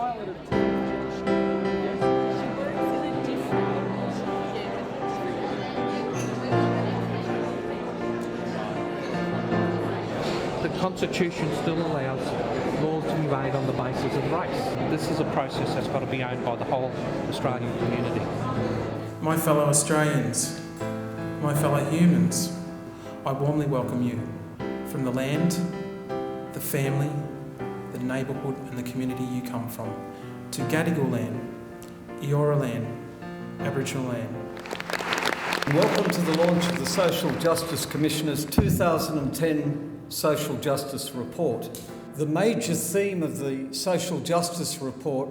The Constitution still allows laws to be made on the basis of race. This is a process that's got to be owned by the whole Australian community. My fellow Australians, my fellow humans, I warmly welcome you from the land, the family, the neighbourhood and the community you come from, to Gadigal land, Eora land, Aboriginal land. Welcome to the launch of the Social Justice Commissioner's 2010 Social Justice Report. The major theme of the Social Justice Report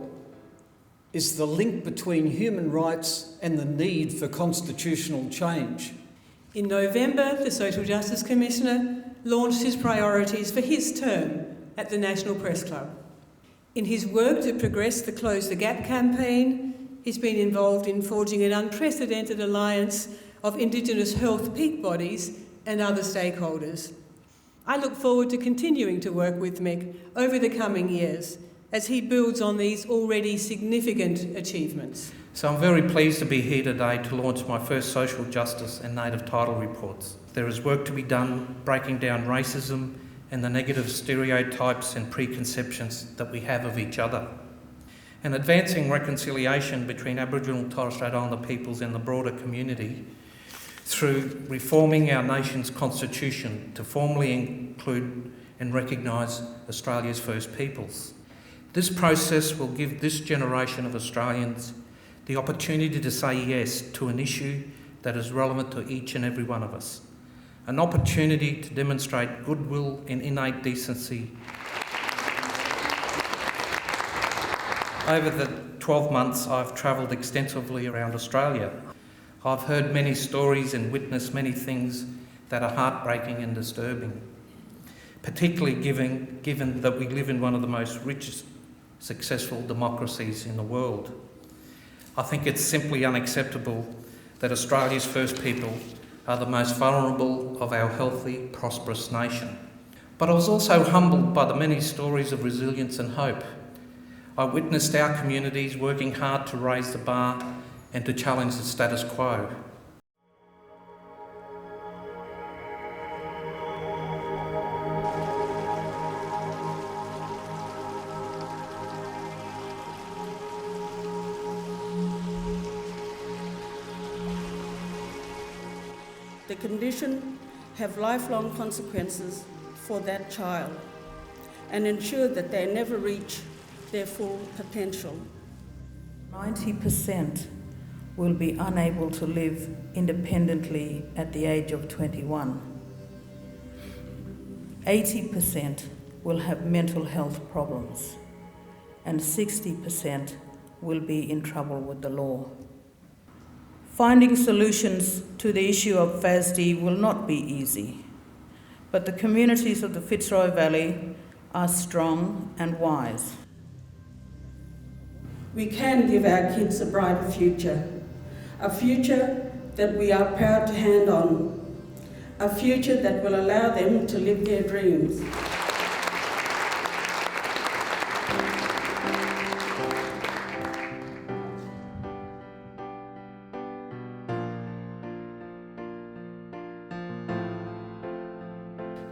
is the link between human rights and the need for constitutional change. In November, the Social Justice Commissioner launched his priorities for his term at the National Press Club. In his work to progress the Close the Gap campaign, he's been involved in forging an unprecedented alliance of Indigenous health peak bodies and other stakeholders. I look forward to continuing to work with Mick over the coming years as he builds on these already significant achievements. So I'm very pleased to be here today to launch my first social justice and native title reports. There is work to be done breaking down racism and the negative stereotypes and preconceptions that we have of each other, and advancing reconciliation between Aboriginal and Torres Strait Islander peoples and the broader community through reforming our nation's constitution to formally include and recognise Australia's First Peoples. This process will give this generation of Australians the opportunity to say yes to an issue that is relevant to each and every one of us, an opportunity to demonstrate goodwill and innate decency. Over the 12 months, I've travelled extensively around Australia. I've heard many stories and witnessed many things that are heartbreaking and disturbing, particularly given that we live in one of the most richest, successful democracies in the world. I think it's simply unacceptable that Australia's First People are the most vulnerable of our healthy, prosperous nation. But I was also humbled by the many stories of resilience and hope. I witnessed our communities working hard to raise the bar and to challenge the status quo. The condition have lifelong consequences for that child and ensure that they never reach their full potential. 90% will be unable to live independently at the age of 21. 80% will have mental health problems, and 60% will be in trouble with the law. Finding solutions to the issue of FASD will not be easy, but the communities of the Fitzroy Valley are strong and wise. We can give our kids a brighter future, a future that we are proud to hand on, a future that will allow them to live their dreams.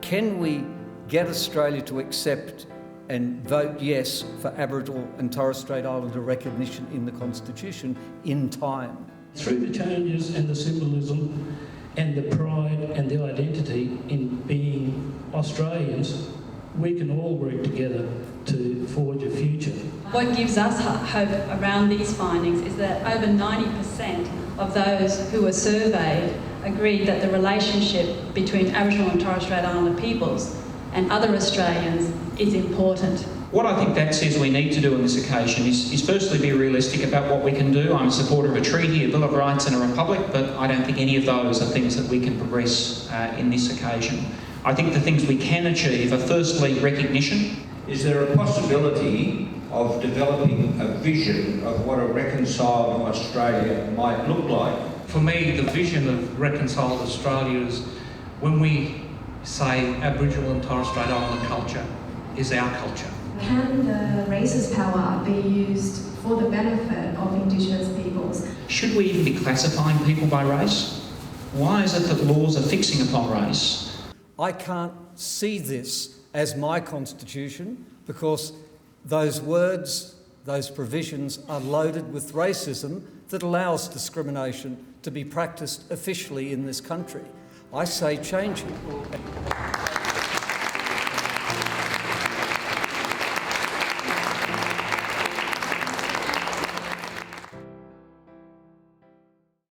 Can we get Australia to accept and vote yes for Aboriginal and Torres Strait Islander recognition in the Constitution in time? Through the changes and the symbolism and the pride and the identity in being Australians, we can all work together to forge a future. What gives us hope around these findings is that over 90% of those who were surveyed agreed that the relationship between Aboriginal and Torres Strait Islander peoples and other Australians is important. What I think that says we need to do on this occasion is firstly be realistic about what we can do. I'm a supporter of a treaty, a Bill of Rights and a republic, but I don't think any of those are things that we can progress in this occasion. I think the things we can achieve are firstly recognition. Is there a possibility of developing a vision of what a reconciled Australia might look like? For me, the vision of reconciled Australia is when we say Aboriginal and Torres Strait Islander culture is our culture. Can the racist power be used for the benefit of Indigenous peoples? Should we even be classifying people by race? Why is it that laws are fixing upon race? I can't see this as my constitution because those words, those provisions are loaded with racism that allows discrimination to be practiced officially in this country. I say change it.